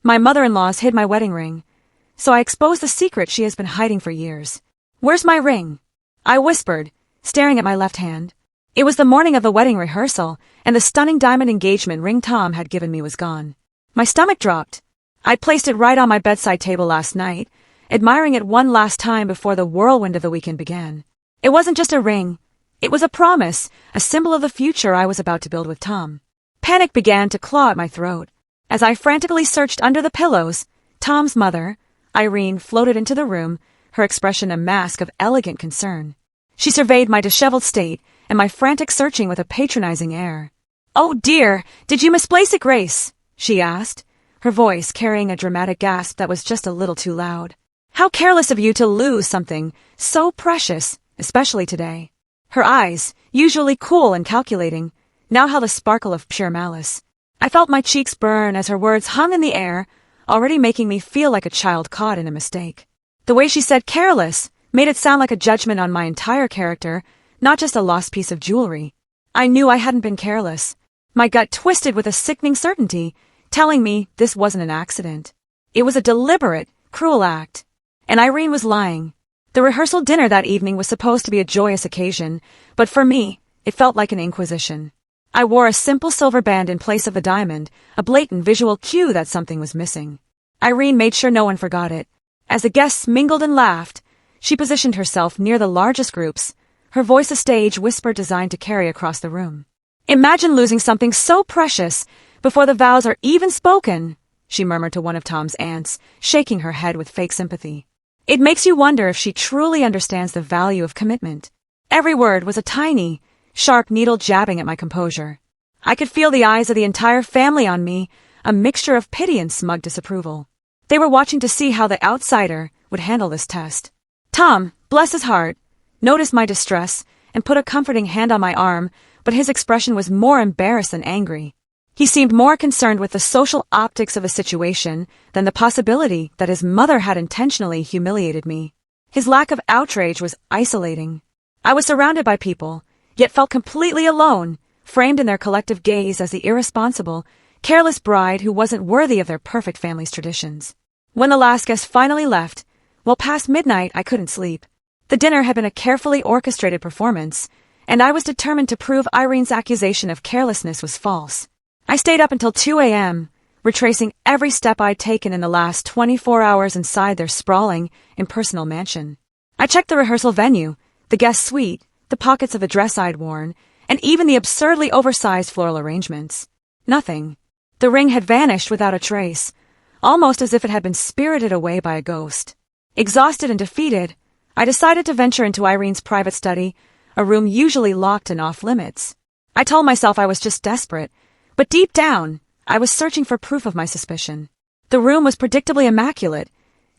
My mother-in-law's hid my wedding ring, so I exposed the secret she has been hiding for years. Where's my ring? I whispered, staring at my left hand. It was the morning of the wedding rehearsal, and the stunning diamond engagement ring Tom had given me was gone. My stomach dropped. I'd placed it right on my bedside table last night, admiring it one last time before the whirlwind of the weekend began. It wasn't just a ring. It was a promise, a symbol of the future I was about to build with Tom. Panic began to claw at my throat. As I frantically searched under the pillows, Tom's mother, Irene, floated into the room, her expression a mask of elegant concern. She surveyed my disheveled state and my frantic searching with a patronizing air. "Oh dear, did you misplace it, Grace?" she asked, her voice carrying a dramatic gasp that was just a little too loud. "How careless of you to lose something so precious, especially today." Her eyes, usually cool and calculating, now held a sparkle of pure malice. I felt my cheeks burn as her words hung in the air, already making me feel like a child caught in a mistake. The way she said careless made it sound like a judgment on my entire character, not just a lost piece of jewelry. I knew I hadn't been careless. My gut twisted with a sickening certainty, telling me this wasn't an accident. It was a deliberate, cruel act. And Irene was lying. The rehearsal dinner that evening was supposed to be a joyous occasion, but for me, it felt like an inquisition. I wore a simple silver band in place of the diamond, a blatant visual cue that something was missing. Irene made sure no one forgot it. As the guests mingled and laughed, she positioned herself near the largest groups, her voice a stage whisper designed to carry across the room. "Imagine losing something so precious before the vows are even spoken," she murmured to one of Tom's aunts, shaking her head with fake sympathy. "It makes you wonder if she truly understands the value of commitment." Every word was a tiny, sharp needle jabbing at my composure. I could feel the eyes of the entire family on me, a mixture of pity and smug disapproval. They were watching to see how the outsider would handle this test. Tom, bless his heart, noticed my distress and put a comforting hand on my arm, but his expression was more embarrassed than angry. He seemed more concerned with the social optics of the situation than the possibility that his mother had intentionally humiliated me. His lack of outrage was isolating. I was surrounded by people, yet felt completely alone, framed in their collective gaze as the irresponsible, careless bride who wasn't worthy of their perfect family's traditions. When the last guest finally left, well past midnight I couldn't sleep. The dinner had been a carefully orchestrated performance, and I was determined to prove Irene's accusation of carelessness was false. I stayed up until 2 a.m., retracing every step I'd taken in the last 24 hours inside their sprawling, impersonal mansion. I checked the rehearsal venue, the guest suite, the pockets of the dress I'd worn, and even the absurdly oversized floral arrangements. Nothing. The ring had vanished without a trace, almost as if it had been spirited away by a ghost. Exhausted and defeated, I decided to venture into Irene's private study, a room usually locked and off-limits. I told myself I was just desperate, but deep down, I was searching for proof of my suspicion. The room was predictably immaculate,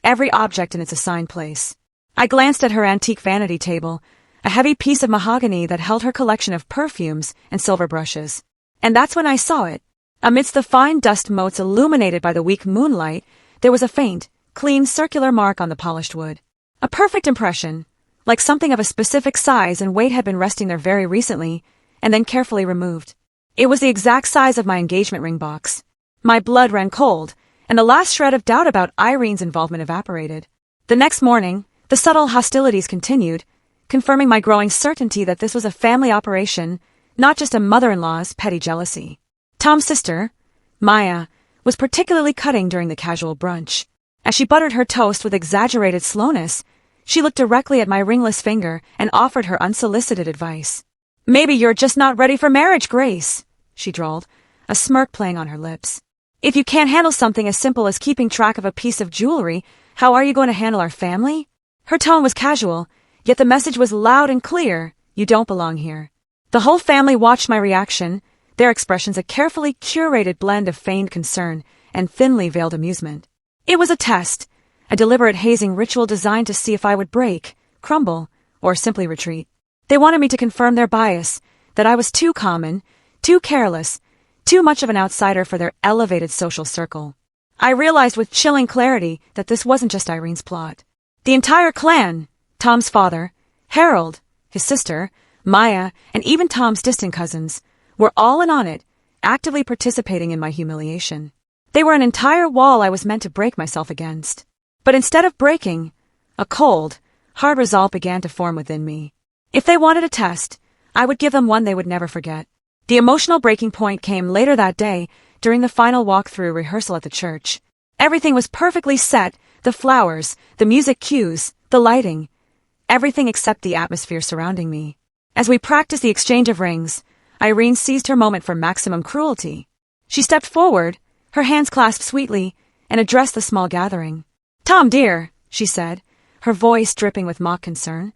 every object in its assigned place. I glanced at her antique vanity table, a heavy piece of mahogany that held her collection of perfumes and silver brushes. And that's when I saw it. Amidst the fine dust motes illuminated by the weak moonlight, there was a faint, clean circular mark on the polished wood. A perfect impression, like something of a specific size and weight had been resting there very recently, and then carefully removed. It was the exact size of my engagement ring box. My blood ran cold, and the last shred of doubt about Irene's involvement evaporated. The next morning, the subtle hostilities continued, confirming my growing certainty that this was a family operation, not just a mother-in-law's petty jealousy. Tom's sister, Maya, was particularly cutting during the casual brunch. As she buttered her toast with exaggerated slowness, she looked directly at my ringless finger and offered her unsolicited advice. "Maybe you're just not ready for marriage, Grace," she drawled, a smirk playing on her lips. "If you can't handle something as simple as keeping track of a piece of jewelry, how are you going to handle our family?" Her tone was casual, yet the message was loud and clear: you don't belong here. The whole family watched my reaction, their expressions a carefully curated blend of feigned concern and thinly veiled amusement. It was a test, a deliberate hazing ritual designed to see if I would break, crumble, or simply retreat. They wanted me to confirm their bias, that I was too common, too careless, too much of an outsider for their elevated social circle. I realized with chilling clarity that this wasn't just Irene's plot. The entire clan, Tom's father, Harold, his sister, Maya, and even Tom's distant cousins, were all in on it, actively participating in my humiliation. They were an entire wall I was meant to break myself against. But instead of breaking, a cold, hard resolve began to form within me. If they wanted a test, I would give them one they would never forget. The emotional breaking point came later that day during the final walk-through rehearsal at the church. Everything was perfectly set, the flowers, the music cues, the lighting, everything except the atmosphere surrounding me. As we practiced the exchange of rings, Irene seized her moment for maximum cruelty. She stepped forward, her hands clasped sweetly, and addressed the small gathering. "Tom, dear," she said, her voice dripping with mock concern,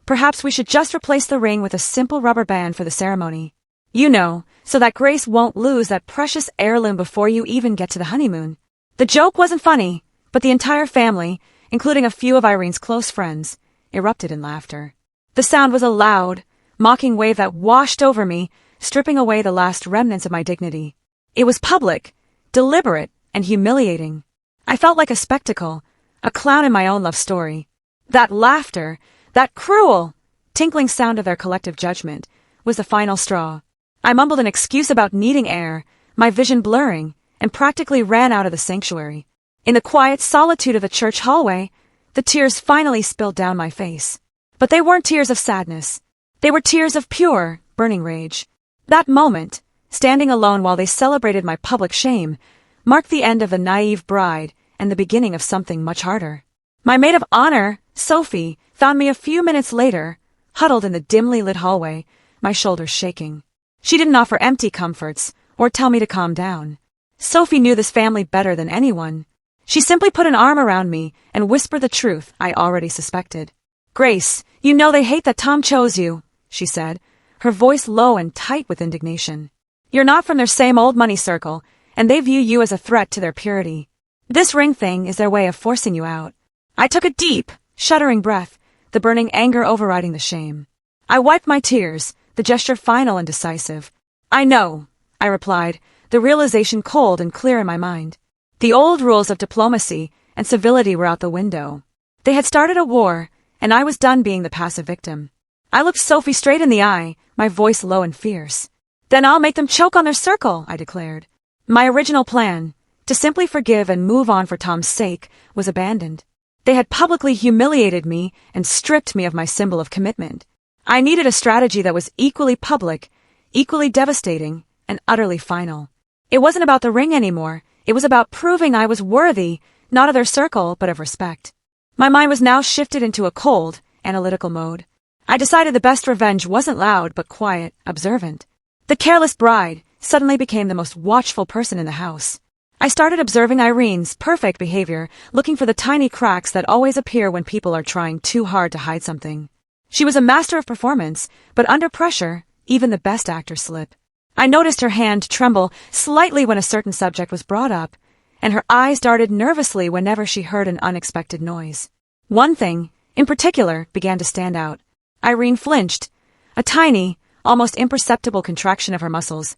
"perhaps we should just replace the ring with a simple rubber band for the ceremony. You know, so that Grace won't lose that precious heirloom before you even get to the honeymoon." The joke wasn't funny, but the entire family, including a few of Irene's close friends, erupted in laughter. The sound was a loud, mocking wave that washed over me, stripping away the last remnants of my dignity. It was public, deliberate, and humiliating. I felt like a spectacle, a clown in my own love story. That laughter, that cruel, tinkling sound of their collective judgment, was the final straw. I mumbled an excuse about needing air, my vision blurring, and practically ran out of the sanctuary. In the quiet solitude of the church hallway, the tears finally spilled down my face. But they weren't tears of sadness. They were tears of pure, burning rage. That moment, standing alone while they celebrated my public shame, marked the end of the naive bride and the beginning of something much harder. My maid of honor, Sophie, found me a few minutes later, huddled in the dimly lit hallway, my shoulders shaking. She didn't offer empty comforts or tell me to calm down. Sophie knew this family better than anyone. She simply put an arm around me and whispered the truth I already suspected. "Grace, you know they hate that Tom chose you," she said, her voice low and tight with indignation. "You're not from their same old money circle, and they view you as a threat to their purity. This ring thing is their way of forcing you out." I took a deep, shuddering breath, the burning anger overriding the shame. I wiped my tears, the gesture final and decisive. "I know," I replied, the realization cold and clear in my mind. The old rules of diplomacy and civility were out the window. They had started a war, and I was done being the passive victim. I looked Sophie straight in the eye, my voice low and fierce. "Then I'll make them choke on their circle," I declared. My original plan, to simply forgive and move on for Tom's sake, was abandoned. They had publicly humiliated me and stripped me of my symbol of commitment. I needed a strategy that was equally public, equally devastating, and utterly final. It wasn't about the ring anymore. It was about proving I was worthy, not of their circle, but of respect. My mind was now shifted into a cold, analytical mode. I decided the best revenge wasn't loud, but quiet, observant. The careless bride suddenly became the most watchful person in the house. I started observing Irene's perfect behavior, looking for the tiny cracks that always appear when people are trying too hard to hide something. She was a master of performance, but under pressure, even the best actors slip. I noticed her hand tremble slightly when a certain subject was brought up, and her eyes darted nervously whenever she heard an unexpected noise. One thing, in particular, began to stand out. Irene flinched, a tiny, almost imperceptible contraction of her muscles,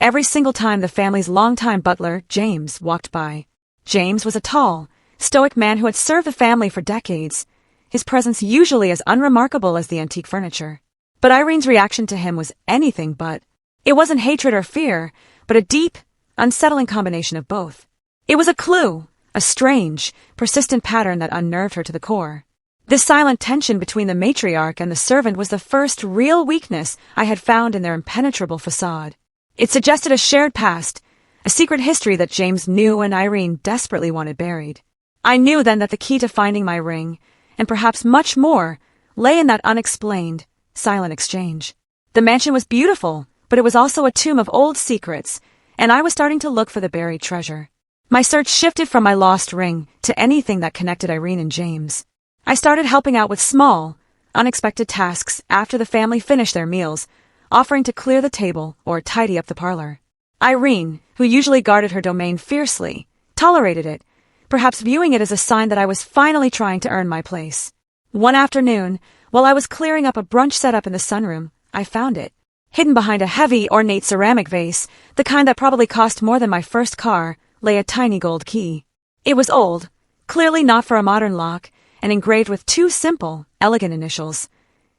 every single time the family's longtime butler, James, walked by. James was a tall, stoic man who had served the family for decades, his presence usually as unremarkable as the antique furniture. But Irene's reaction to him was anything but. It wasn't hatred or fear, but a deep, unsettling combination of both. It was a clue, a strange, persistent pattern that unnerved her to the core. This silent tension between the matriarch and the servant was the first real weakness I had found in their impenetrable facade. It suggested a shared past, a secret history that James knew and Irene desperately wanted buried. I knew then that the key to finding my ring, and perhaps much more, lay in that unexplained, silent exchange. The mansion was beautiful, but it was also a tomb of old secrets, and I was starting to look for the buried treasure. My search shifted from my lost ring to anything that connected Irene and James. I started helping out with small, unexpected tasks after the family finished their meals, offering to clear the table or tidy up the parlor. Irene, who usually guarded her domain fiercely, tolerated it, perhaps viewing it as a sign that I was finally trying to earn my place. One afternoon, while I was clearing up a brunch setup in the sunroom, I found it. Hidden behind a heavy, ornate ceramic vase, the kind that probably cost more than my first car, lay a tiny gold key. It was old, clearly not for a modern lock, and engraved with two simple, elegant initials.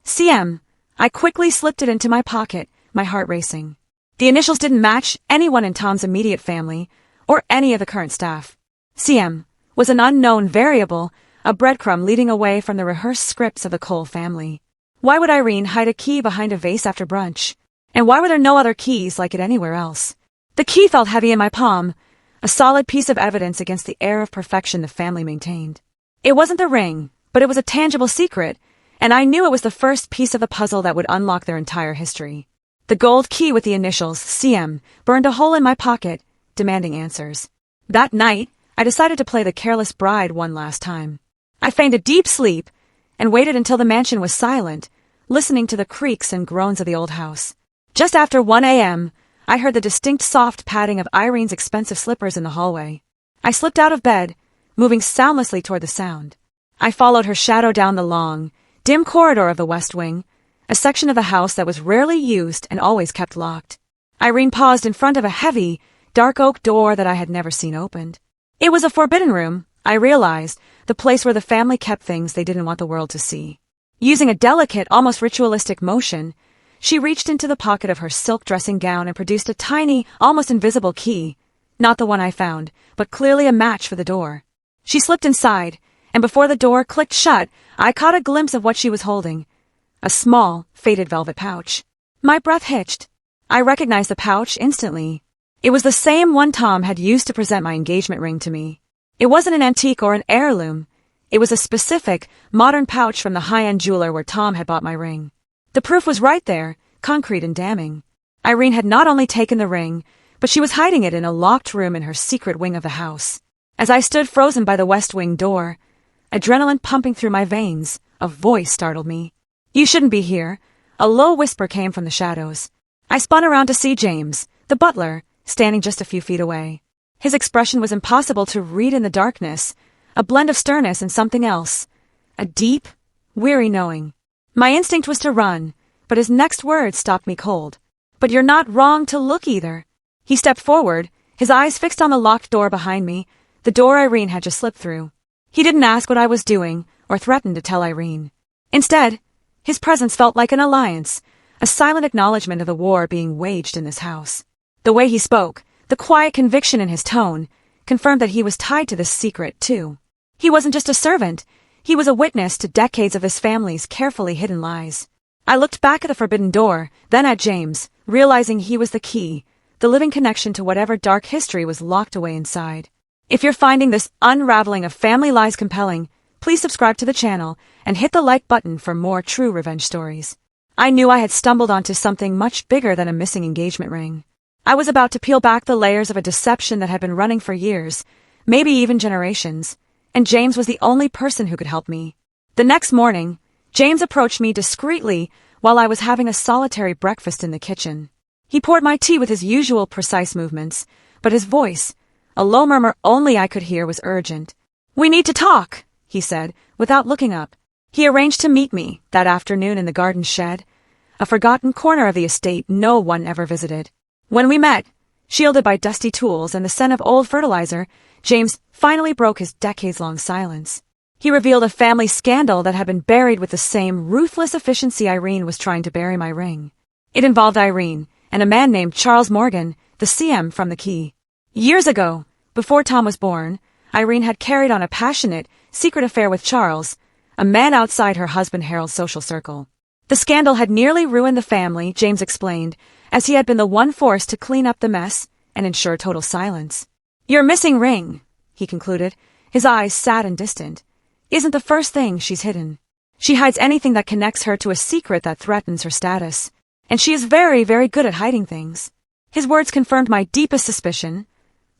CM. I quickly slipped it into my pocket, my heart racing. The initials didn't match anyone in Tom's immediate family, or any of the current staff. CM was an unknown variable, a breadcrumb leading away from the rehearsed scripts of the Cole family. Why would Irene hide a key behind a vase after brunch? And why were there no other keys like it anywhere else? The key felt heavy in my palm, a solid piece of evidence against the air of perfection the family maintained. It wasn't the ring, but it was a tangible secret, and I knew it was the first piece of the puzzle that would unlock their entire history. The gold key with the initials CM burned a hole in my pocket, demanding answers. That night, I decided to play the careless bride one last time. I feigned a deep sleep and waited until the mansion was silent, listening to the creaks and groans of the old house. Just after 1 a.m., I heard the distinct soft padding of Irene's expensive slippers in the hallway. I slipped out of bed, moving soundlessly toward the sound. I followed her shadow down the long, dim corridor of the West Wing, a section of the house that was rarely used and always kept locked. Irene paused in front of a heavy, dark oak door that I had never seen opened. It was a forbidden room, I realized, the place where the family kept things they didn't want the world to see. Using a delicate, almost ritualistic motion, she reached into the pocket of her silk dressing gown and produced a tiny, almost invisible key, not the one I found, but clearly a match for the door. She slipped inside, and before the door clicked shut, I caught a glimpse of what she was holding. A small, faded velvet pouch. My breath hitched. I recognized the pouch instantly. It was the same one Tom had used to present my engagement ring to me. It wasn't an antique or an heirloom. It was a specific, modern pouch from the high-end jeweler where Tom had bought my ring. The proof was right there, concrete and damning. Irene had not only taken the ring, but she was hiding it in a locked room in her secret wing of the house. As I stood frozen by the West Wing door, adrenaline pumping through my veins, a voice startled me. "You shouldn't be here." A low whisper came from the shadows. I spun around to see James, the butler, standing just a few feet away. His expression was impossible to read in the darkness, a blend of sternness and something else, a deep, weary knowing. My instinct was to run, but his next words stopped me cold. "But you're not wrong to look either." He stepped forward, his eyes fixed on the locked door behind me, the door Irene had just slipped through. He didn't ask what I was doing or threaten to tell Irene. Instead, his presence felt like an alliance, a silent acknowledgement of the war being waged in this house. The way he spoke, the quiet conviction in his tone, confirmed that he was tied to this secret, too. He wasn't just a servant, he was a witness to decades of his family's carefully hidden lies. I looked back at the forbidden door, then at James, realizing he was the key, the living connection to whatever dark history was locked away inside. If you're finding this unraveling of family lies compelling, please subscribe to the channel and hit the like button for more true revenge stories. I knew I had stumbled onto something much bigger than a missing engagement ring. I was about to peel back the layers of a deception that had been running for years, maybe even generations, and James was the only person who could help me. The next morning, James approached me discreetly while I was having a solitary breakfast in the kitchen. He poured my tea with his usual precise movements, but his voice, a low murmur only I could hear, was urgent. "We need to talk," he said, without looking up. He arranged to meet me that afternoon in the garden shed, a forgotten corner of the estate no one ever visited. When we met, shielded by dusty tools and the scent of old fertilizer, James finally broke his decades-long silence. He revealed a family scandal that had been buried with the same ruthless efficiency Irene was trying to bury my ring. It involved Irene and a man named Charles Morgan, the CM from the Key. Years ago, before Tom was born, Irene had carried on a passionate, secret affair with Charles, a man outside her husband Harold's social circle. The scandal had nearly ruined the family, James explained, as he had been the one force to clean up the mess and ensure total silence. "Your missing ring," he concluded, his eyes sad and distant, "isn't the first thing she's hidden. She hides anything that connects her to a secret that threatens her status, and she is very, very good at hiding things." His words confirmed my deepest suspicion.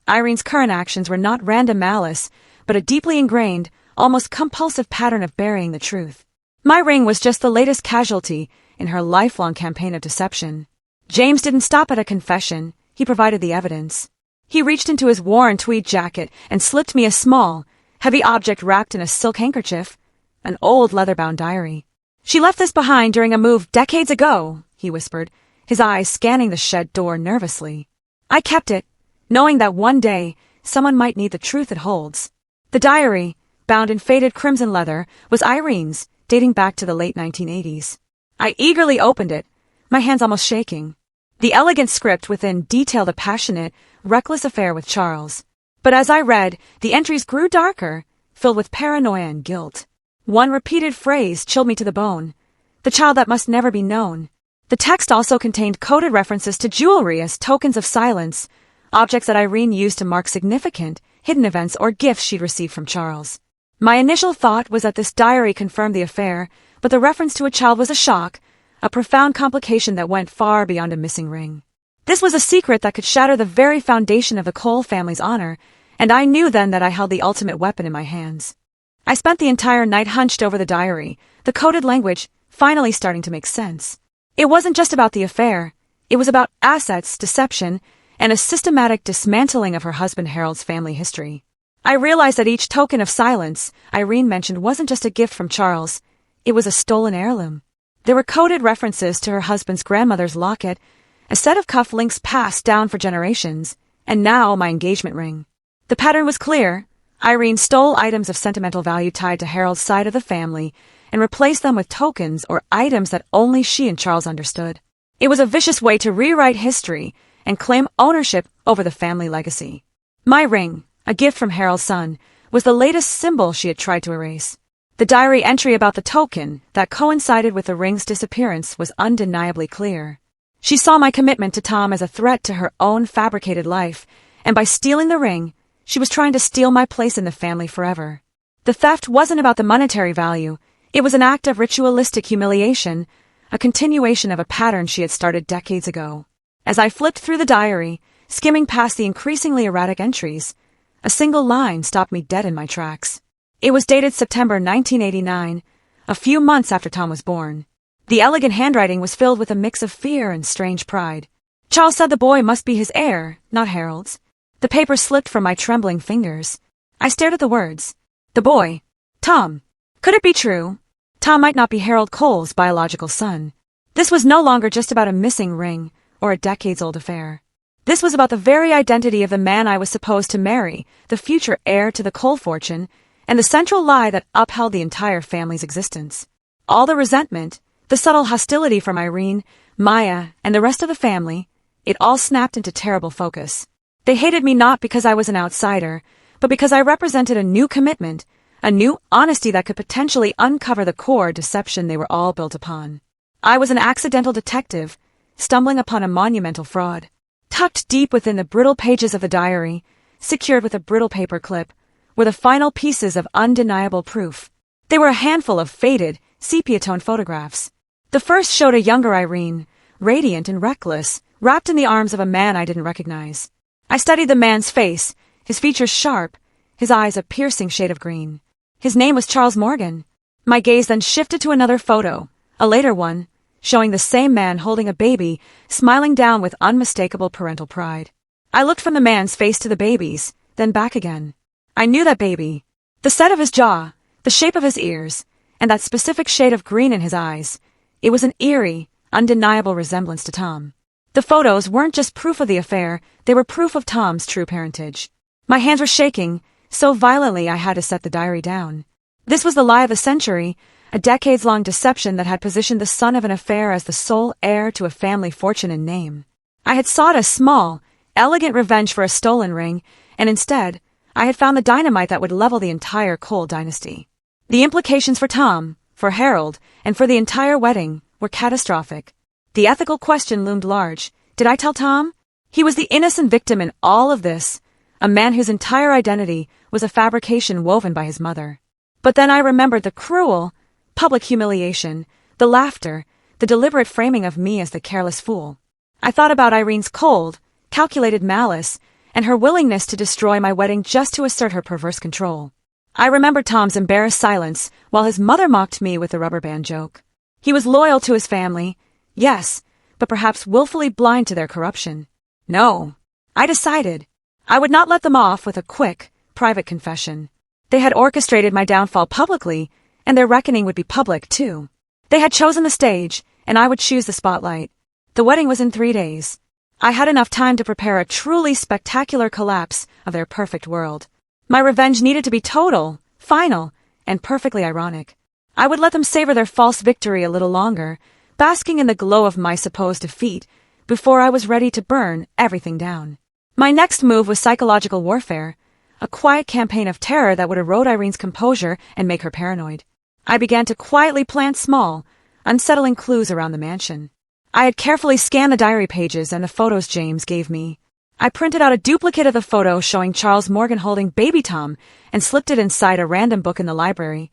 Irene's current actions were not random malice, but a deeply ingrained, almost compulsive pattern of burying the truth. My ring was just the latest casualty in her lifelong campaign of deception. James didn't stop at a confession, he provided the evidence. He reached into his worn tweed jacket and slipped me a small, heavy object wrapped in a silk handkerchief, an old leather-bound diary. "She left this behind during a move decades ago," he whispered, his eyes scanning the shed door nervously. I kept it, knowing that one day someone might need the truth it holds. The diary, bound in faded crimson leather, was Irene's, dating back to the late 1980s. I eagerly opened it, my hands almost shaking. The elegant script within detailed a passionate, reckless affair with Charles. But as I read, the entries grew darker, filled with paranoia and guilt. One repeated phrase chilled me to the bone. The child that must never be known. The text also contained coded references to jewelry as tokens of silence, objects that Irene used to mark significant, hidden events or gifts she'd received from Charles. My initial thought was that this diary confirmed the affair, but the reference to a child was a shock, a profound complication that went far beyond a missing ring. This was a secret that could shatter the very foundation of the Cole family's honor, and I knew then that I held the ultimate weapon in my hands. I spent the entire night hunched over the diary, the coded language finally starting to make sense. It wasn't just about the affair, it was about assets, deception, and a systematic dismantling of her husband Harold's family history. I realized that each token of silence Irene mentioned wasn't just a gift from Charles, it was a stolen heirloom. There were coded references to her husband's grandmother's locket, a set of cuff links passed down for generations, and now my engagement ring. The pattern was clear. Irene stole items of sentimental value tied to Harold's side of the family and replaced them with tokens or items that only she and Charles understood. It was a vicious way to rewrite history and claim ownership over the family legacy. My ring, a gift from Harold's son, was the latest symbol she had tried to erase. The diary entry about the token that coincided with the ring's disappearance was undeniably clear. She saw my commitment to Tom as a threat to her own fabricated life, and by stealing the ring, she was trying to steal my place in the family forever. The theft wasn't about the monetary value, it was an act of ritualistic humiliation, a continuation of a pattern she had started decades ago. As I flipped through the diary, skimming past the increasingly erratic entries, a single line stopped me dead in my tracks. It was dated September 1989, a few months after Tom was born. The elegant handwriting was filled with a mix of fear and strange pride. Charles said the boy must be his heir, not Harold's. The paper slipped from my trembling fingers. I stared at the words. The boy. Tom. Could it be true? Tom might not be Harold Cole's biological son. This was no longer just about a missing ring or a decades-old affair. This was about the very identity of the man I was supposed to marry, the future heir to the Cole fortune, and the central lie that upheld the entire family's existence. All the resentment, the subtle hostility from Irene, Maya, and the rest of the family, it all snapped into terrible focus. They hated me not because I was an outsider, but because I represented a new commitment, a new honesty that could potentially uncover the core deception they were all built upon. I was an accidental detective, stumbling upon a monumental fraud. Tucked deep within the brittle pages of the diary, secured with a brittle paper clip, were the final pieces of undeniable proof. They were a handful of faded, sepia-toned photographs. The first showed a younger Irene, radiant and reckless, wrapped in the arms of a man I didn't recognize. I studied the man's face, his features sharp, his eyes a piercing shade of green. His name was Charles Morgan. My gaze then shifted to another photo, a later one, showing the same man holding a baby, smiling down with unmistakable parental pride. I looked from the man's face to the baby's, then back again. I knew that baby. The set of his jaw, the shape of his ears, and that specific shade of green in his eyes. It was an eerie, undeniable resemblance to Tom. The photos weren't just proof of the affair, they were proof of Tom's true parentage. My hands were shaking, so violently I had to set the diary down. This was the lie of the century, a decades-long deception that had positioned the son of an affair as the sole heir to a family fortune and name. I had sought a small, elegant revenge for a stolen ring, and instead, I had found the dynamite that would level the entire Cole dynasty. The implications for Tom, for Harold, and for the entire wedding were catastrophic. The ethical question loomed large. Did I tell Tom? He was the innocent victim in all of this, a man whose entire identity was a fabrication woven by his mother. But then I remembered the cruel, public humiliation, the laughter, the deliberate framing of me as the careless fool. I thought about Irene's cold, calculated malice, and her willingness to destroy my wedding just to assert her perverse control. I remembered Tom's embarrassed silence while his mother mocked me with the rubber band joke. He was loyal to his family, yes, but perhaps willfully blind to their corruption. No, I decided. I would not let them off with a quick, private confession. They had orchestrated my downfall publicly, and their reckoning would be public, too. They had chosen the stage, and I would choose the spotlight. The wedding was in 3 days. I had enough time to prepare a truly spectacular collapse of their perfect world. My revenge needed to be total, final, and perfectly ironic. I would let them savor their false victory a little longer, basking in the glow of my supposed defeat, before I was ready to burn everything down. My next move was psychological warfare, a quiet campaign of terror that would erode Irene's composure and make her paranoid. I began to quietly plant small, unsettling clues around the mansion. I had carefully scanned the diary pages and the photos James gave me. I printed out a duplicate of the photo showing Charles Morgan holding baby Tom and slipped it inside a random book in the library,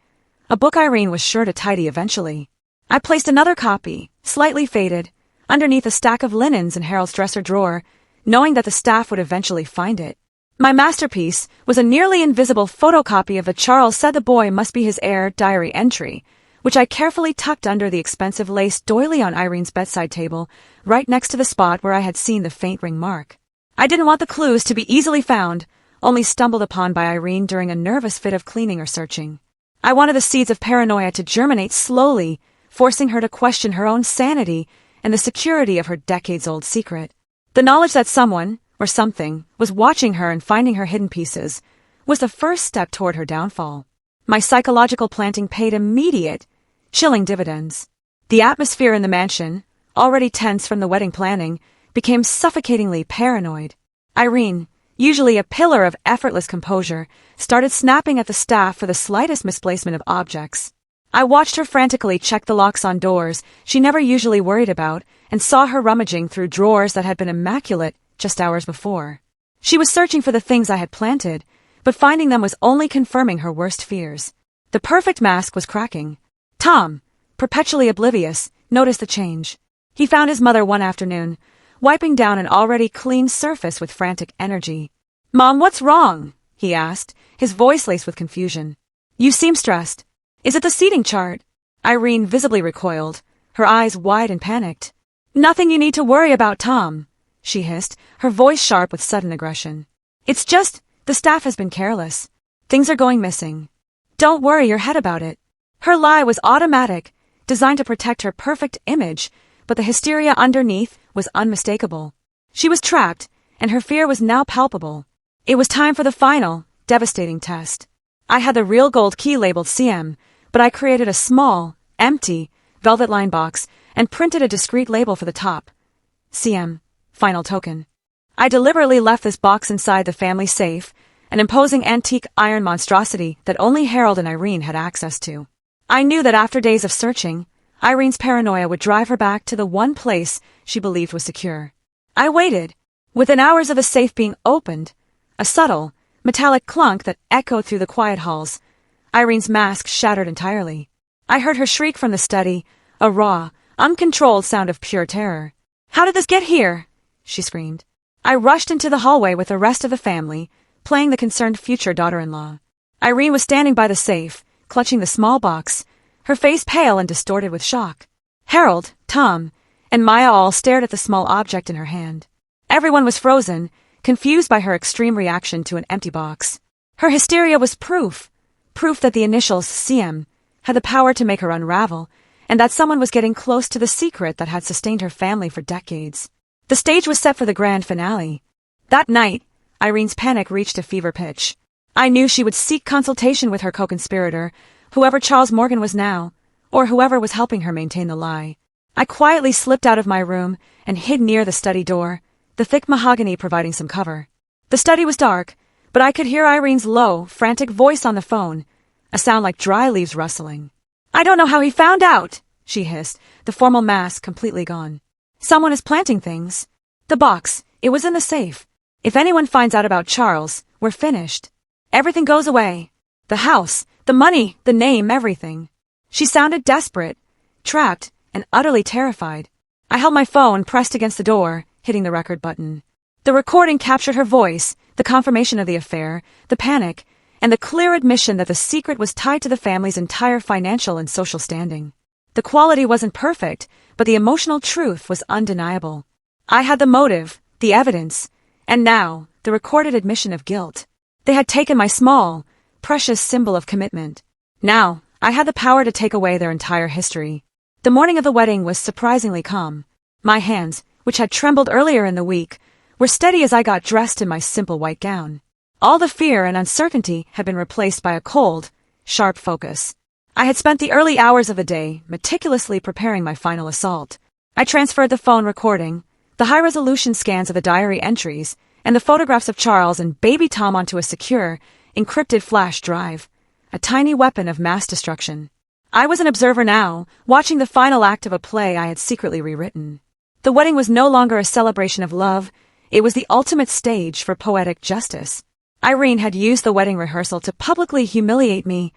a book Irene was sure to tidy eventually. I placed another copy, slightly faded, underneath a stack of linens in Harold's dresser drawer, knowing that the staff would eventually find it. My masterpiece was a nearly invisible photocopy of a Charles said the boy must be his heir diary entry, which I carefully tucked under the expensive lace doily on Irene's bedside table, right next to the spot where I had seen the faint ring mark. I didn't want the clues to be easily found, only stumbled upon by Irene during a nervous fit of cleaning or searching. I wanted the seeds of paranoia to germinate slowly, forcing her to question her own sanity and the security of her decades-old secret. The knowledge that someone, or something, was watching her and finding her hidden pieces was the first step toward her downfall. My psychological planting paid immediate, chilling dividends. The atmosphere in the mansion, already tense from the wedding planning, became suffocatingly paranoid. Irene, usually a pillar of effortless composure, started snapping at the staff for the slightest misplacement of objects. I watched her frantically check the locks on doors she never usually worried about and saw her rummaging through drawers that had been immaculate just hours before. She was searching for the things I had planted, but finding them was only confirming her worst fears. The perfect mask was cracking. Tom, perpetually oblivious, noticed the change. He found his mother one afternoon, wiping down an already clean surface with frantic energy. "Mom, what's wrong?" he asked, his voice laced with confusion. "You seem stressed. Is it the seating chart?" Irene visibly recoiled, her eyes wide and panicked. "Nothing you need to worry about, Tom," she hissed, her voice sharp with sudden aggression. "It's just, the staff has been careless. Things are going missing. Don't worry your head about it." Her lie was automatic, designed to protect her perfect image, but the hysteria underneath was unmistakable. She was trapped, and her fear was now palpable. It was time for the final, devastating test. I had the real gold key labeled CM, but I created a small, empty, velvet-lined box and printed a discreet label for the top. CM, final token. I deliberately left this box inside the family safe, an imposing antique iron monstrosity that only Harold and Irene had access to. I knew that after days of searching, Irene's paranoia would drive her back to the one place she believed was secure. I waited. Within hours of the safe being opened, a subtle, metallic clunk that echoed through the quiet halls, Irene's mask shattered entirely. I heard her shriek from the study, a raw, uncontrolled sound of pure terror. "How did this get here?" she screamed. I rushed into the hallway with the rest of the family, playing the concerned future daughter-in-law. Irene was standing by the safe, clutching the small box, her face pale and distorted with shock. Harold, Tom, and Maya all stared at the small object in her hand. Everyone was frozen, confused by her extreme reaction to an empty box. Her hysteria was proof that the initials CM had the power to make her unravel, and that someone was getting close to the secret that had sustained her family for decades. The stage was set for the grand finale. That night, Irene's panic reached a fever pitch. I knew she would seek consultation with her co-conspirator, whoever Charles Morgan was now, or whoever was helping her maintain the lie. I quietly slipped out of my room and hid near the study door, the thick mahogany providing some cover. The study was dark, but I could hear Irene's low, frantic voice on the phone, a sound like dry leaves rustling. "I don't know how he found out," she hissed, the formal mask completely gone. "Someone is planting things. The box, it was in the safe. If anyone finds out about Charles, we're finished. Everything goes away. The house, the money, the name, everything." She sounded desperate, trapped, and utterly terrified. I held my phone pressed against the door, hitting the record button. The recording captured her voice, the confirmation of the affair, the panic, and the clear admission that the secret was tied to the family's entire financial and social standing. The quality wasn't perfect, but the emotional truth was undeniable. I had the motive, the evidence, and now, the recorded admission of guilt. They had taken my small, precious symbol of commitment. Now, I had the power to take away their entire history. The morning of the wedding was surprisingly calm. My hands, which had trembled earlier in the week, were steady as I got dressed in my simple white gown. All the fear and uncertainty had been replaced by a cold, sharp focus. I had spent the early hours of the day meticulously preparing my final assault. I transferred the phone recording, The high-resolution scans of the diary entries, and the photographs of Charles and baby Tom onto a secure, encrypted flash drive. A tiny weapon of mass destruction. I was an observer now, watching the final act of a play I had secretly rewritten. The wedding was no longer a celebration of love, it was the ultimate stage for poetic justice. Irene had used the wedding rehearsal to publicly humiliate me.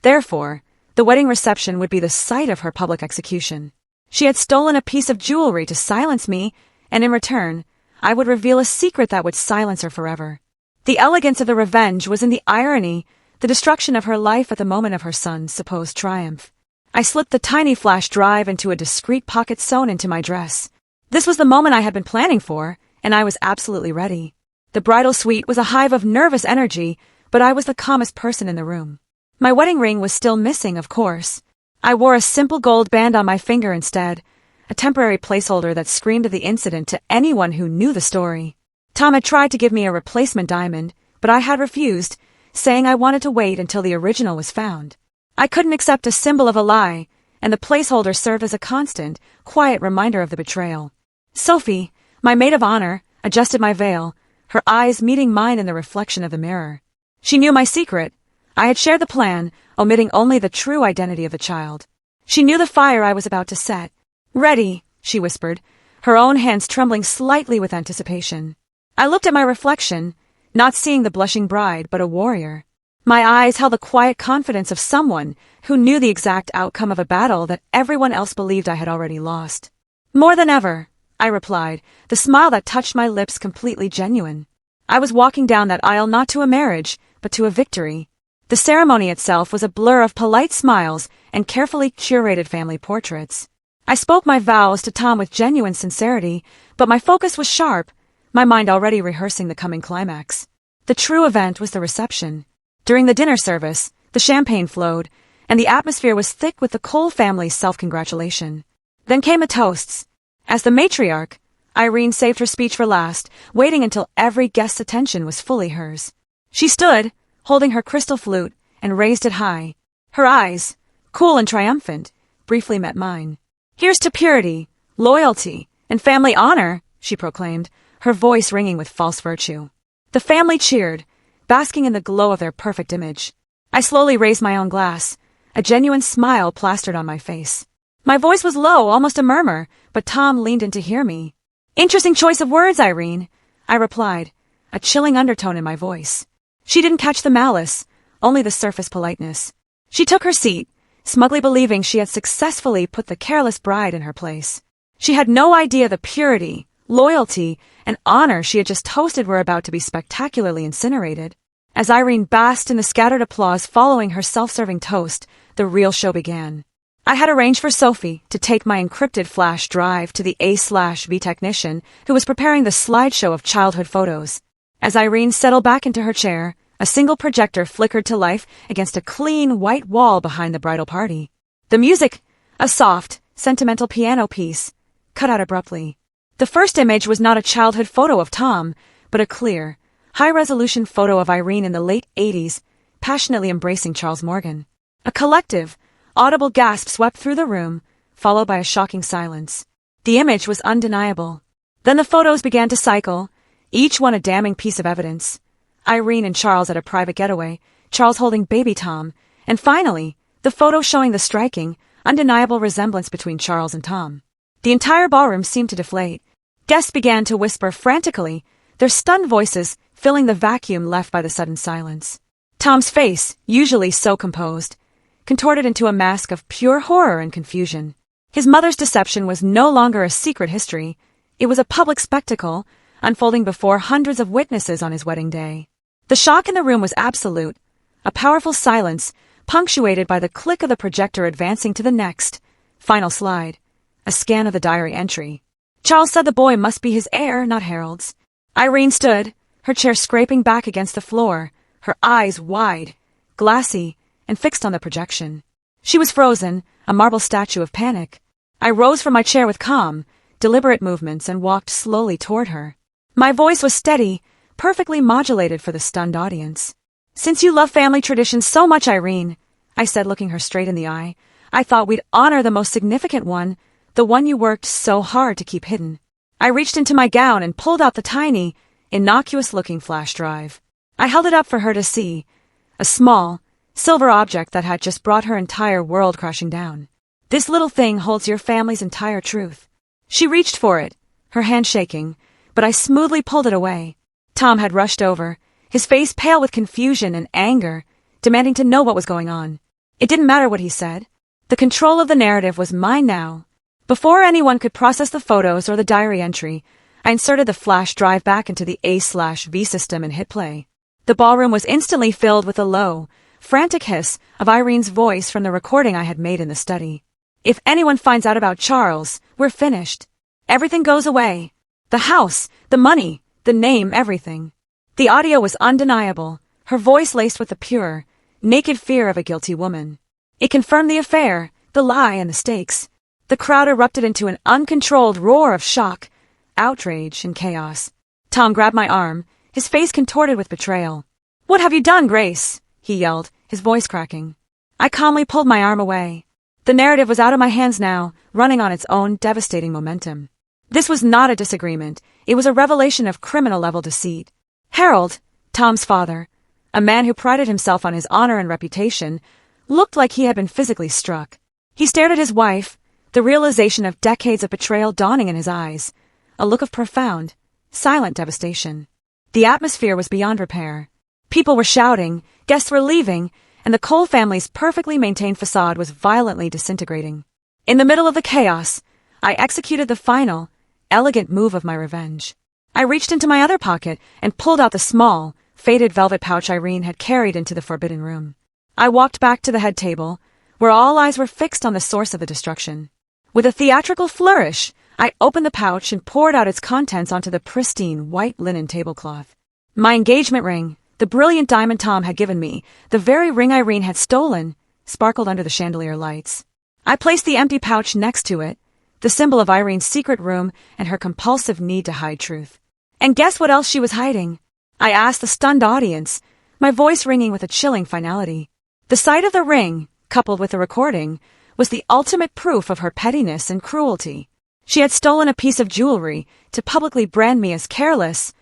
Therefore, the wedding reception would be the site of her public execution. She had stolen a piece of jewelry to silence me, and in return, I would reveal a secret that would silence her forever. The elegance of the revenge was in the irony, the destruction of her life at the moment of her son's supposed triumph. I slipped the tiny flash drive into a discreet pocket sewn into my dress. This was the moment I had been planning for, and I was absolutely ready. The bridal suite was a hive of nervous energy, but I was the calmest person in the room. My wedding ring was still missing, of course. I wore a simple gold band on my finger instead, a temporary placeholder that screamed of the incident to anyone who knew the story. Tom had tried to give me a replacement diamond, but I had refused, saying I wanted to wait until the original was found. I couldn't accept a symbol of a lie, and the placeholder served as a constant, quiet reminder of the betrayal. Sophie, my maid of honor, adjusted my veil, her eyes meeting mine in the reflection of the mirror. She knew my secret. I had shared the plan, omitting only the true identity of the child. She knew the fire I was about to set. "Ready," she whispered, her own hands trembling slightly with anticipation. I looked at my reflection, not seeing the blushing bride but a warrior. My eyes held the quiet confidence of someone who knew the exact outcome of a battle that everyone else believed I had already lost. "More than ever," I replied, the smile that touched my lips completely genuine. I was walking down that aisle not to a marriage, but to a victory. The ceremony itself was a blur of polite smiles and carefully curated family portraits. I spoke my vows to Tom with genuine sincerity, but my focus was sharp, my mind already rehearsing the coming climax. The true event was the reception. During the dinner service, the champagne flowed, and the atmosphere was thick with the Cole family's self-congratulation. Then came the toasts. As the matriarch, Irene saved her speech for last, waiting until every guest's attention was fully hers. She stood, holding her crystal flute, and raised it high. Her eyes, cool and triumphant, briefly met mine. "Here's to purity, loyalty, and family honor," she proclaimed, her voice ringing with false virtue. The family cheered, basking in the glow of their perfect image. I slowly raised my own glass, a genuine smile plastered on my face. My voice was low, almost a murmur, but Tom leaned in to hear me. "Interesting choice of words, Irene," I replied, a chilling undertone in my voice. She didn't catch the malice, only the surface politeness. She took her seat, smugly believing she had successfully put the careless bride in her place. She had no idea the purity, loyalty, and honor she had just toasted were about to be spectacularly incinerated. As Irene basked in the scattered applause following her self-serving toast, the real show began. I had arranged for Sophie to take my encrypted flash drive to the A/B technician who was preparing the slideshow of childhood photos. As Irene settled back into her chair, a single projector flickered to life against a clean white wall behind the bridal party. The music, a soft, sentimental piano piece, cut out abruptly. The first image was not a childhood photo of Tom, but a clear, high-resolution photo of Irene in the late 80s, passionately embracing Charles Morgan. A collective, audible gasp swept through the room, followed by a shocking silence. The image was undeniable. Then the photos began to cycle, each one a damning piece of evidence. Irene and Charles at a private getaway, Charles holding baby Tom, and finally, the photo showing the striking, undeniable resemblance between Charles and Tom. The entire ballroom seemed to deflate. Guests began to whisper frantically, their stunned voices filling the vacuum left by the sudden silence. Tom's face, usually so composed, contorted into a mask of pure horror and confusion. His mother's deception was no longer a secret history. It was a public spectacle, unfolding before hundreds of witnesses on his wedding day. The shock in the room was absolute, a powerful silence, punctuated by the click of the projector advancing to the next, final slide, a scan of the diary entry. Charles said the boy must be his heir, not Harold's. Irene stood, her chair scraping back against the floor, her eyes wide, glassy, and fixed on the projection. She was frozen, a marble statue of panic. I rose from my chair with calm, deliberate movements and walked slowly toward her. My voice was steady, perfectly modulated for the stunned audience. "Since you love family traditions so much, Irene," I said, looking her straight in the eye, "I thought we'd honor the most significant one, the one you worked so hard to keep hidden." I reached into my gown and pulled out the tiny, innocuous-looking flash drive. I held it up for her to see, a small, silver object that had just brought her entire world crashing down. This little thing holds your family's entire truth. She reached for it, her hand shaking, but I smoothly pulled it away. Tom had rushed over, his face pale with confusion and anger, demanding to know what was going on. It didn't matter what he said. The control of the narrative was mine now. Before anyone could process the photos or the diary entry, I inserted the flash drive back into the A/V system and hit play. The ballroom was instantly filled with a low, frantic hiss of Irene's voice from the recording I had made in the study. If anyone finds out about Charles, we're finished. Everything goes away. The house, the money, the name, everything. The audio was undeniable, her voice laced with the pure, naked fear of a guilty woman. It confirmed the affair, the lie, and the stakes. The crowd erupted into an uncontrolled roar of shock, outrage, and chaos. Tom grabbed my arm, his face contorted with betrayal. "What have you done, Grace?" he yelled, his voice cracking. I calmly pulled my arm away. The narrative was out of my hands now, running on its own devastating momentum. This was not a disagreement. It was a revelation of criminal-level deceit. Harold, Tom's father, a man who prided himself on his honor and reputation, looked like he had been physically struck. He stared at his wife, the realization of decades of betrayal dawning in his eyes, a look of profound, silent devastation. The atmosphere was beyond repair. People were shouting, guests were leaving, and the Cole family's perfectly maintained facade was violently disintegrating. In the middle of the chaos, I executed the final, elegant move of my revenge. I reached into my other pocket and pulled out the small, faded velvet pouch Irene had carried into the forbidden room. I walked back to the head table, where all eyes were fixed on the source of the destruction. With a theatrical flourish, I opened the pouch and poured out its contents onto the pristine white linen tablecloth. My engagement ring, the brilliant diamond Tom had given me, the very ring Irene had stolen, sparkled under the chandelier lights. I placed the empty pouch next to it, the symbol of Irene's secret room and her compulsive need to hide truth. And guess what else she was hiding? I asked the stunned audience, my voice ringing with a chilling finality. The sight of the ring, coupled with the recording, was the ultimate proof of her pettiness and cruelty. She had stolen a piece of jewelry to publicly brand me as careless,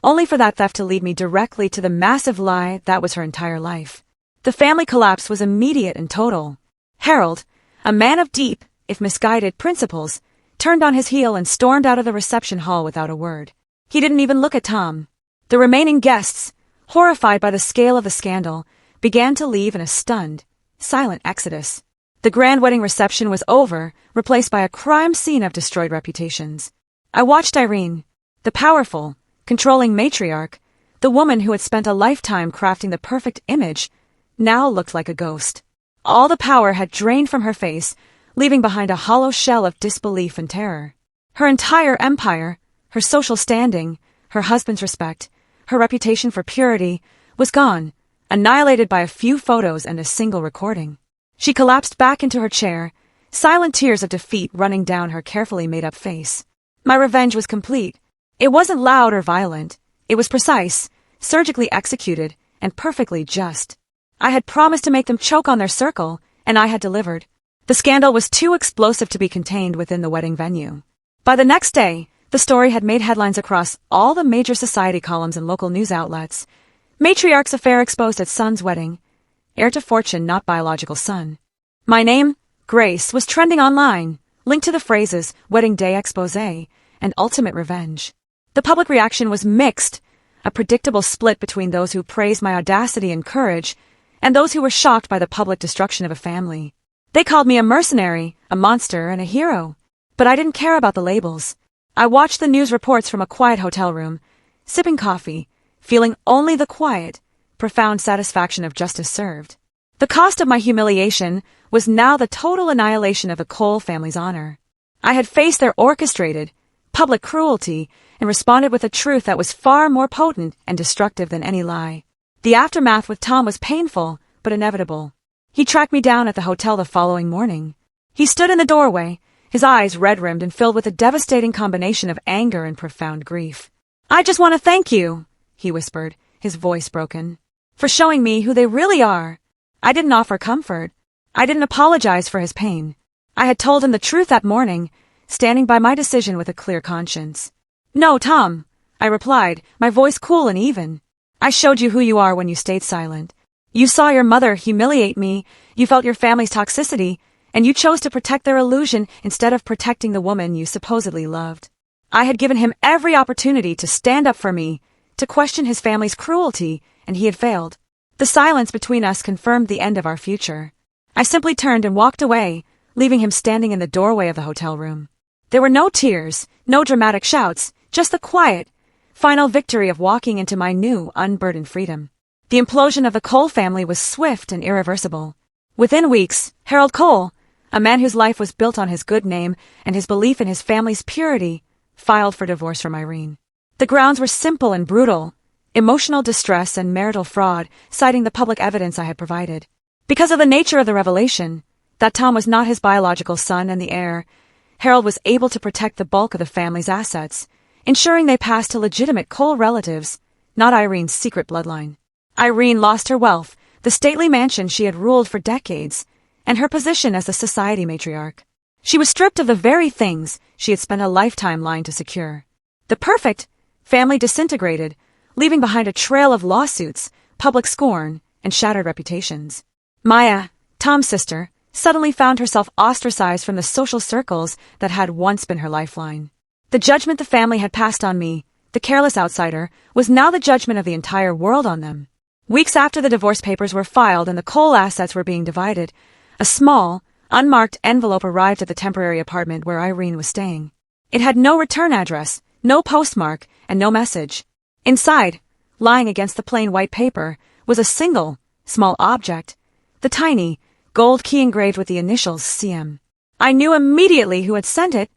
only for that theft to lead me directly to the massive lie that was her entire life. The family collapse was immediate and total. Harold, a man of deep, if misguided, principles, turned on his heel and stormed out of the reception hall without a word. He didn't even look at Tom. The remaining guests, horrified by the scale of the scandal, began to leave in a stunned, silent exodus. The grand wedding reception was over, replaced by a crime scene of destroyed reputations. I watched Irene, the powerful, controlling matriarch, the woman who had spent a lifetime crafting the perfect image, now looked like a ghost. All the power had drained from her face, leaving behind a hollow shell of disbelief and terror. Her entire empire, her social standing, her husband's respect, her reputation for purity, was gone, annihilated by a few photos and a single recording. She collapsed back into her chair, silent tears of defeat running down her carefully made-up face. My revenge was complete. It wasn't loud or violent. It was precise, surgically executed, and perfectly just. I had promised to make them choke on their circle, and I had delivered. The scandal was too explosive to be contained within the wedding venue. By the next day, the story had made headlines across all the major society columns and local news outlets. Matriarch's affair exposed at son's wedding. Heir to fortune, not biological son. My name, Grace, was trending online, linked to the phrases wedding day expose and ultimate revenge. The public reaction was mixed, a predictable split between those who praised my audacity and courage and those who were shocked by the public destruction of a family. They called me a mercenary, a monster, and a hero. But I didn't care about the labels. I watched the news reports from a quiet hotel room, sipping coffee, feeling only the quiet, profound satisfaction of justice served. The cost of my humiliation was now the total annihilation of the Cole family's honor. I had faced their orchestrated, public cruelty and responded with a truth that was far more potent and destructive than any lie. The aftermath with Tom was painful, but inevitable. He tracked me down at the hotel the following morning. He stood in the doorway, his eyes red-rimmed and filled with a devastating combination of anger and profound grief. "I just want to thank you," he whispered, his voice broken, "for showing me who they really are." I didn't offer comfort. I didn't apologize for his pain. I had told him the truth that morning, standing by my decision with a clear conscience. "No, Tom," I replied, my voice cool and even. "I showed you who you are when you stayed silent. You saw your mother humiliate me, you felt your family's toxicity, and you chose to protect their illusion instead of protecting the woman you supposedly loved. I had given him every opportunity to stand up for me, to question his family's cruelty, and he had failed. The silence between us confirmed the end of our future. I simply turned and walked away, leaving him standing in the doorway of the hotel room. There were no tears, no dramatic shouts, just the quiet, final victory of walking into my new, unburdened freedom. The implosion of the Cole family was swift and irreversible. Within weeks, Harold Cole, a man whose life was built on his good name and his belief in his family's purity, filed for divorce from Irene. The grounds were simple and brutal: emotional distress and marital fraud, citing the public evidence I had provided. Because of the nature of the revelation, that Tom was not his biological son and the heir, Harold was able to protect the bulk of the family's assets, ensuring they passed to legitimate Cole relatives, not Irene's secret bloodline. Irene lost her wealth, the stately mansion she had ruled for decades, and her position as a society matriarch. She was stripped of the very things she had spent a lifetime lying to secure. The perfect family disintegrated, leaving behind a trail of lawsuits, public scorn, and shattered reputations. Maya, Tom's sister, suddenly found herself ostracized from the social circles that had once been her lifeline. The judgment the family had passed on me, the careless outsider, was now the judgment of the entire world on them. Weeks after the divorce papers were filed and the Cole assets were being divided, a small, unmarked envelope arrived at the temporary apartment where Irene was staying. It had no return address, no postmark, and no message. Inside, lying against the plain white paper, was a single, small object, the tiny, gold key engraved with the initials CM. I knew immediately who had sent it: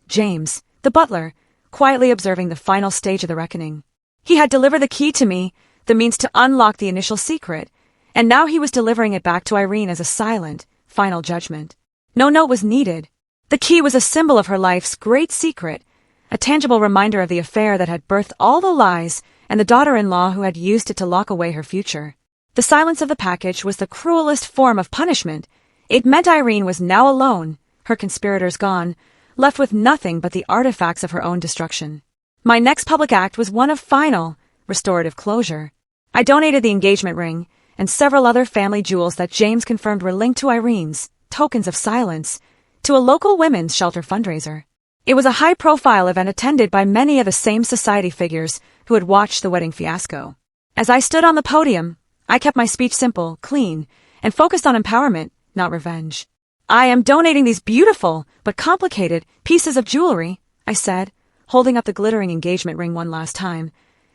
James, the butler, quietly observing the final stage of the reckoning. He had delivered the key to me, the means to unlock the initial secret, and now he was delivering it back to Irene as a silent, final judgment. No note was needed. The key was a symbol of her life's great secret, a tangible reminder of the affair that had birthed all the lies and the daughter-in-law who had used it to lock away her future. The silence of the package was the cruelest form of punishment. It meant Irene was now alone, her conspirators gone, left with nothing but the artifacts of her own destruction. My next public act was one of final, restorative closure. I donated the engagement ring and several other family jewels that James confirmed were linked to Irene's, tokens of silence, to a local women's shelter fundraiser. It was a high-profile event attended by many of the same society figures who had watched the wedding fiasco. As I stood on the podium, I kept my speech simple, clean, and focused on empowerment, not revenge. "I am donating these beautiful but complicated pieces of jewelry," I said, holding up the glittering engagement ring one last time,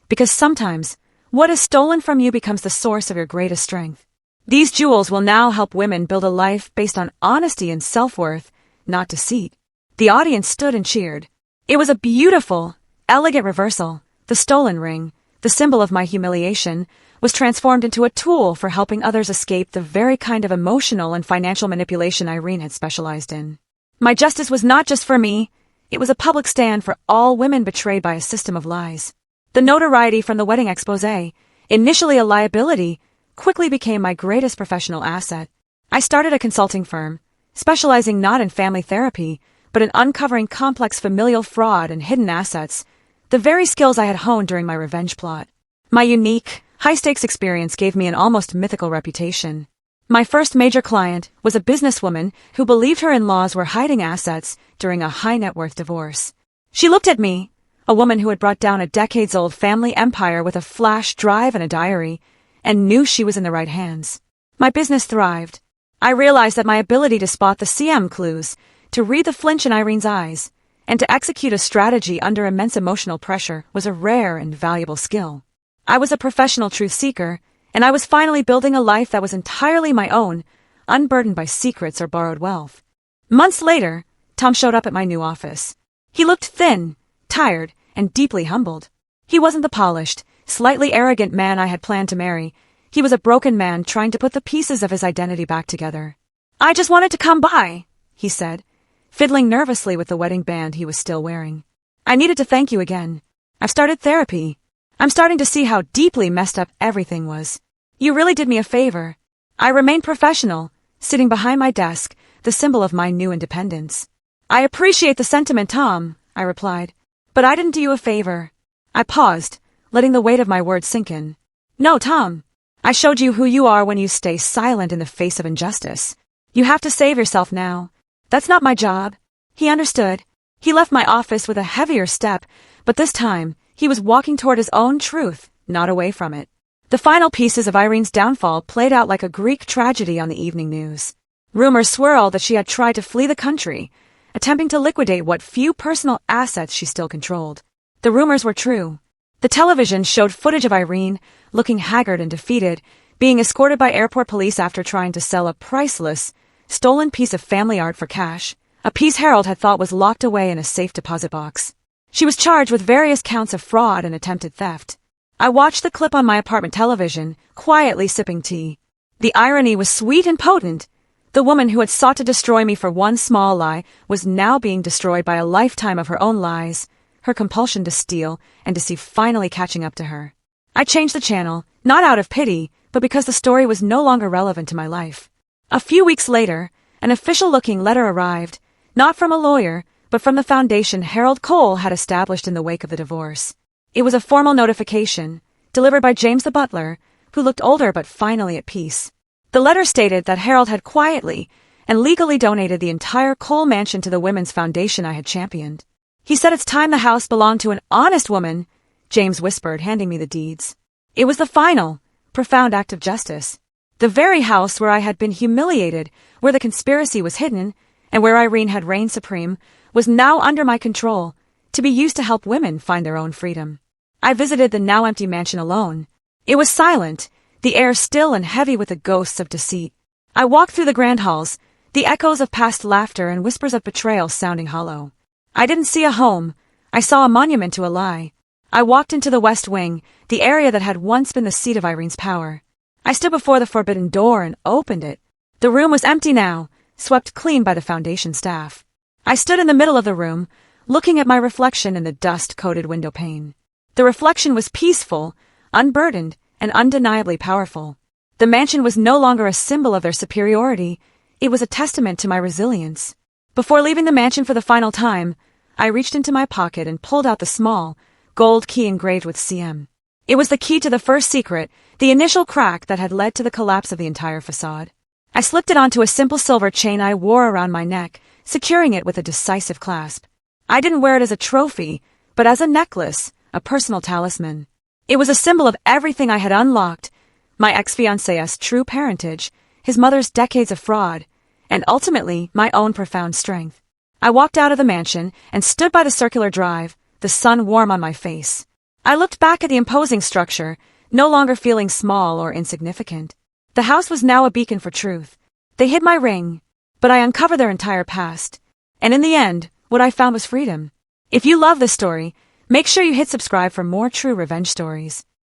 "because sometimes what is stolen from you becomes the source of your greatest strength. These jewels will now help women build a life based on honesty and self-worth, not deceit." The audience stood and cheered. It was a beautiful, elegant reversal. The stolen ring, the symbol of my humiliation, was transformed into a tool for helping others escape the very kind of emotional and financial manipulation Irene had specialized in. My justice was not just for me, it was a public stand for all women betrayed by a system of lies. The notoriety from the wedding exposé, initially a liability, quickly became my greatest professional asset. I started a consulting firm, specializing not in family therapy, but in uncovering complex familial fraud and hidden assets, the very skills I had honed during my revenge plot. My unique, high-stakes experience gave me an almost mythical reputation. My first major client was a businesswoman who believed her in-laws were hiding assets during a high-net-worth divorce. She looked at me, a woman who had brought down a decades-old family empire with a flash drive and a diary, and knew she was in the right hands. My business thrived. I realized that my ability to spot the CM clues, to read the flinch in Irene's eyes, and to execute a strategy under immense emotional pressure was a rare and valuable skill. I was a professional truth seeker, and I was finally building a life that was entirely my own, unburdened by secrets or borrowed wealth. Months later, Tom showed up at my new office. He looked thin, tired, and deeply humbled. He wasn't the polished, slightly arrogant man I had planned to marry. He was a broken man trying to put the pieces of his identity back together. "I just wanted to come by," he said, fiddling nervously with the wedding band he was still wearing. "I needed to thank you again. I've started therapy. I'm starting to see how deeply messed up everything was. You really did me a favor." I remained professional, sitting behind my desk, the symbol of my new independence. I appreciate the sentiment, Tom, I replied. But I didn't do you a favor. I paused, letting the weight of my words sink in. No, Tom. I showed you who you are when you stay silent in the face of injustice. You have to save yourself now. That's not my job. He understood. He left my office with a heavier step, but this time, he was walking toward his own truth, not away from it. The final pieces of Irene's downfall played out like a Greek tragedy on the evening news. Rumors swirled that she had tried to flee the country, attempting to liquidate what few personal assets she still controlled. The rumors were true. The television showed footage of Irene, looking haggard and defeated, being escorted by airport police after trying to sell a priceless, stolen piece of family art for cash, a piece Harold had thought was locked away in a safe deposit box. She was charged with various counts of fraud and attempted theft. I watched the clip on my apartment television, quietly sipping tea. The irony was sweet and potent. The woman who had sought to destroy me for one small lie was now being destroyed by a lifetime of her own lies, her compulsion to steal and deceive finally catching up to her. I changed the channel, not out of pity, but because the story was no longer relevant to my life. A few weeks later, an official-looking letter arrived, not from a lawyer, but from the foundation Harold Cole had established in the wake of the divorce. It was a formal notification, delivered by James the butler, who looked older but finally at peace. The letter stated that Harold had quietly and legally donated the entire Cole mansion to the women's foundation I had championed. He said it's time the house belonged to an honest woman, James whispered, handing me the deeds. It was the final, profound act of justice. The very house where I had been humiliated, where the conspiracy was hidden, and where Irene had reigned supreme, was now under my control, to be used to help women find their own freedom. I visited the now empty mansion alone. It was silent, the air still and heavy with the ghosts of deceit. I walked through the grand halls, the echoes of past laughter and whispers of betrayal sounding hollow. I didn't see a home. I saw a monument to a lie. I walked into the West Wing, the area that had once been the seat of Irene's power. I stood before the forbidden door and opened it. The room was empty now, swept clean by the foundation staff. I stood in the middle of the room, looking at my reflection in the dust-coated window pane. The reflection was peaceful, unburdened, and undeniably powerful. The mansion was no longer a symbol of their superiority. It was a testament to my resilience. Before leaving the mansion for the final time, I reached into my pocket and pulled out the small, gold key engraved with CM. It was the key to the first secret, the initial crack that had led to the collapse of the entire facade. I slipped it onto a simple silver chain I wore around my neck, securing it with a decisive clasp. I didn't wear it as a trophy, but as a necklace, a personal talisman. It was a symbol of everything I had unlocked, my ex-fiancé's true parentage, his mother's decades of fraud, and ultimately my own profound strength. I walked out of the mansion and stood by the circular drive, the sun warm on my face. I looked back at the imposing structure, no longer feeling small or insignificant. The house was now a beacon for truth. They hid my ring, but I uncovered their entire past. And in the end, what I found was freedom. If you love this story, make sure you hit subscribe for more true revenge stories.